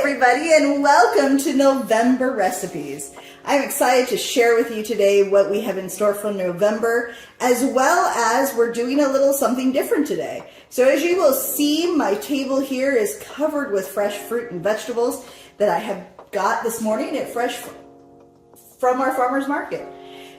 everybody, and welcome to November Recipes. I'm excited to share with you today what we have in store for November, as well as we're doing a little something different today. So as you will see, my table here is covered with fresh fruit and vegetables that I have got this morning at Fresh from our farmer's market.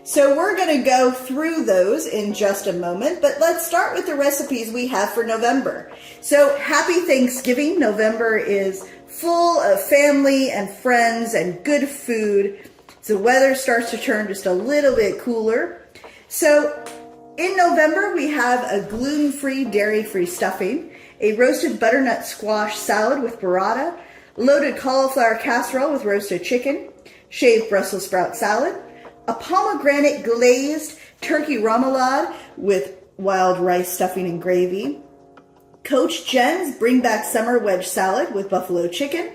So we're going to go through those in just a moment, but let's start with the recipes we have for November. So happy Thanksgiving. November is full of family and friends and good food. The weather starts to turn just a little bit cooler. So in November, we have a gluten-free, dairy-free stuffing, a roasted butternut squash salad with burrata, loaded cauliflower casserole with roasted chicken, shaved Brussels sprout salad, a pomegranate glazed turkey remoulade with wild rice stuffing and gravy, Coach Jen's Bring Back Summer wedge salad with buffalo chicken,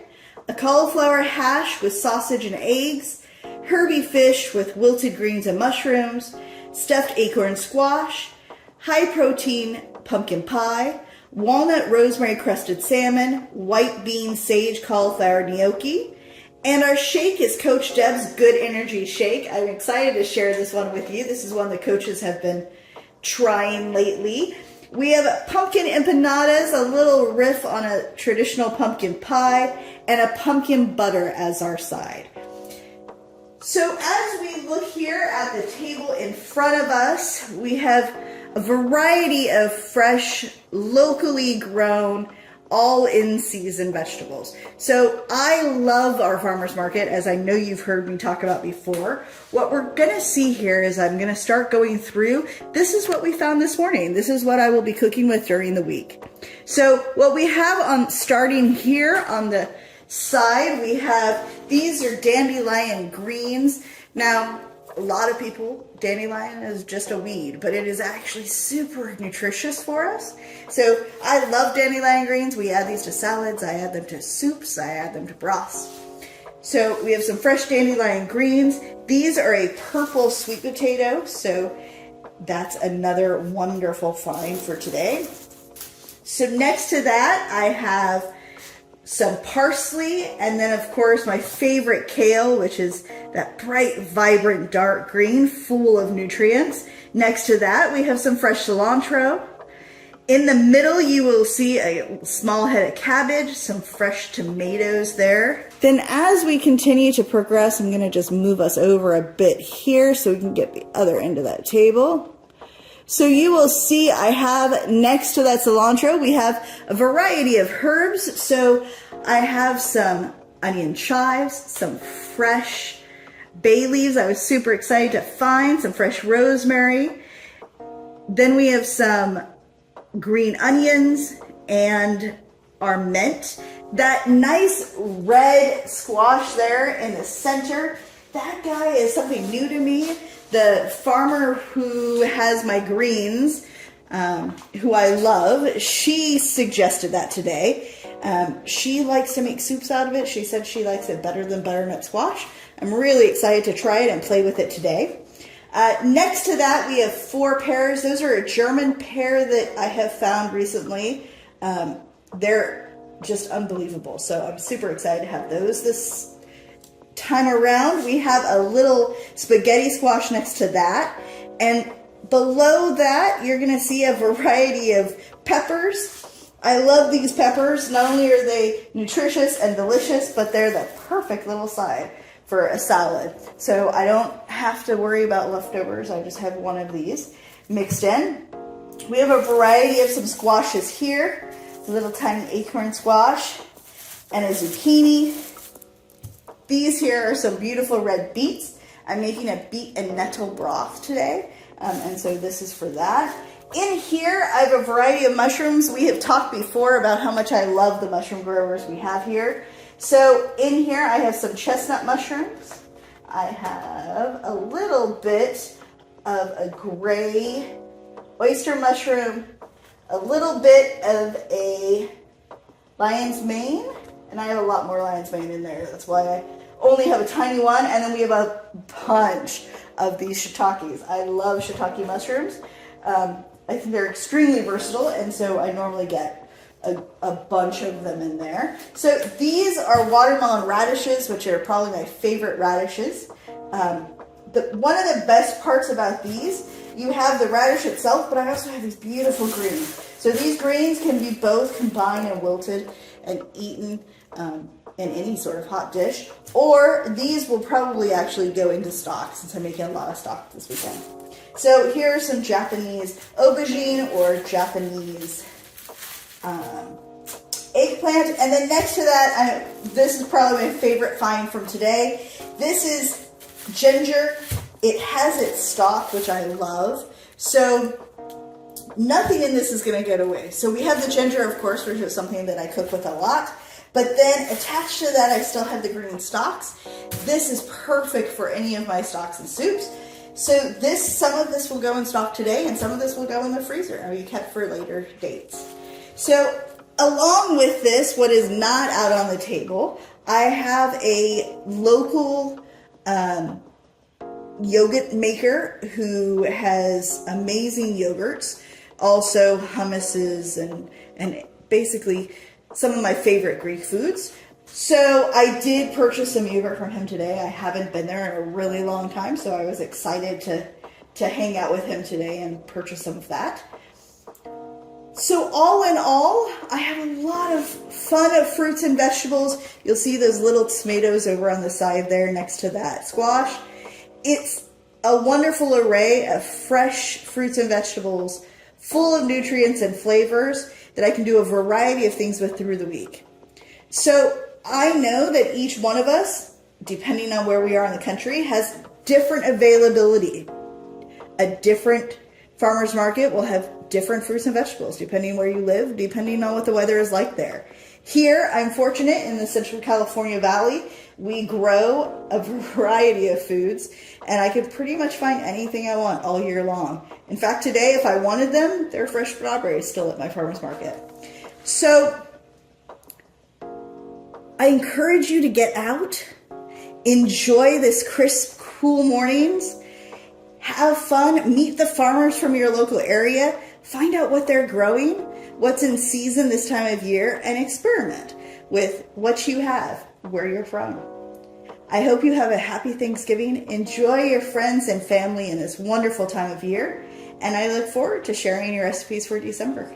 a cauliflower hash with sausage and eggs, Herbie fish with wilted greens and mushrooms, stuffed acorn squash, high protein pumpkin pie, walnut rosemary crusted salmon, white bean sage cauliflower gnocchi. And our shake is Coach Deb's Good Energy Shake. I'm excited to share this one with you. This is one the coaches have been trying lately. We have pumpkin empanadas, a little riff on a traditional pumpkin pie, and a pumpkin butter as our side. So as we look here at the table in front of us, we have a variety of fresh, locally grown, all in season vegetables. So I love our farmer's market, as I know you've heard me talk about before. What we're gonna see here is I'm gonna start going through, this is what we found this morning. This is what I will be cooking with during the week. So what we have on starting here on the side, we have, these are dandelion greens. Now, a lot of people, dandelion is just a weed, but it is actually super nutritious for us. So I love dandelion greens. We add these to salads. I add them to soups. I add them to broths. So we have some fresh dandelion greens. These are a purple sweet potato. So that's another wonderful find for today. So next to that, I have some parsley, and then of course my favorite kale, which is that bright, vibrant, dark green, full of nutrients. Next to that, we have some fresh cilantro. In the middle, you will see a small head of cabbage, some fresh tomatoes there. Then as we continue to progress, I'm gonna just move us over a bit here so we can get the other end of that table. So you will see I have next to that cilantro, we have a variety of herbs. So I have some onion chives, some fresh bay leaves I was super excited to find, some fresh rosemary. Then we have some green onions and our mint. That nice red squash there in the center, that guy is something new to me. The farmer who has my greens, who I love, she suggested that today. She likes to make soups out of it. She said she likes it better than butternut squash. I'm really excited to try it and play with it today. Next to that, we have 4 pears. Those are a German pear that I have found recently. They're just unbelievable. So I'm super excited to have those this time around. We have a little spaghetti squash next to that, and below that you're going to see a variety of peppers. I love these peppers. Not only are they nutritious and delicious, but they're the perfect little side for a salad. So I don't have to worry about leftovers. I just have one of these mixed in. We have a variety of some squashes here, a little tiny acorn squash and a zucchini. These here are some beautiful red beets. I'm making a beet and nettle broth today, and so this is for that. In here, I have a variety of mushrooms. We have talked before about how much I love the mushroom growers we have here. So in here, I have some chestnut mushrooms. I have a little bit of a gray oyster mushroom, a little bit of a lion's mane, and I have a lot more lion's mane in there. That's why I only have a tiny one, and then we have a bunch of these shiitakes. I love shiitake mushrooms. I think they're extremely versatile, and so I normally get a bunch of them in there. So these are watermelon radishes, which are probably my favorite radishes. One of the best parts about these, you have the radish itself, but I also have these beautiful greens. So these greens can be both combined and wilted and eaten in any sort of hot dish, or these will probably actually go into stock since I'm making a lot of stock this weekend. So here are some Japanese aubergine or Japanese eggplant, and then next to that, this is probably my favorite find from today. This is ginger. It has its stalk, which I love. So nothing in this is going to get away. So we have the ginger, of course, which is something that I cook with a lot. But then attached to that, I still have the green stalks. This is perfect for any of my stocks and soups. So some of this will go in stock today, and some of this will go in the freezer and be kept for later dates. So along with this, what is not out on the table, I have a local yogurt maker who has amazing yogurts, also hummuses and basically some of my favorite Greek foods. So I did purchase some yogurt from him today. I haven't been there in a really long time, so I was excited to hang out with him today and purchase some of that. So all in all, I have a lot of fun of fruits and vegetables. You'll see those little tomatoes over on the side there next to that squash. It's a wonderful array of fresh fruits and vegetables, full of nutrients and flavors that I can do a variety of things with through the week. So I know that each one of us, depending on where we are in the country, has different availability. A different farmer's market will have different fruits and vegetables, depending where you live, depending on what the weather is like there. Here, I'm fortunate in the Central California Valley, we grow a variety of foods, and I can pretty much find anything I want all year long. In fact, today, if I wanted them, there are fresh strawberries still at my farmer's market. So I encourage you to get out, enjoy this crisp, cool mornings, have fun, meet the farmers from your local area, find out what they're growing, what's in season this time of year, and experiment with what you have, where you're from. I hope you have a happy Thanksgiving. Enjoy your friends and family in this wonderful time of year, and I look forward to sharing your recipes for December.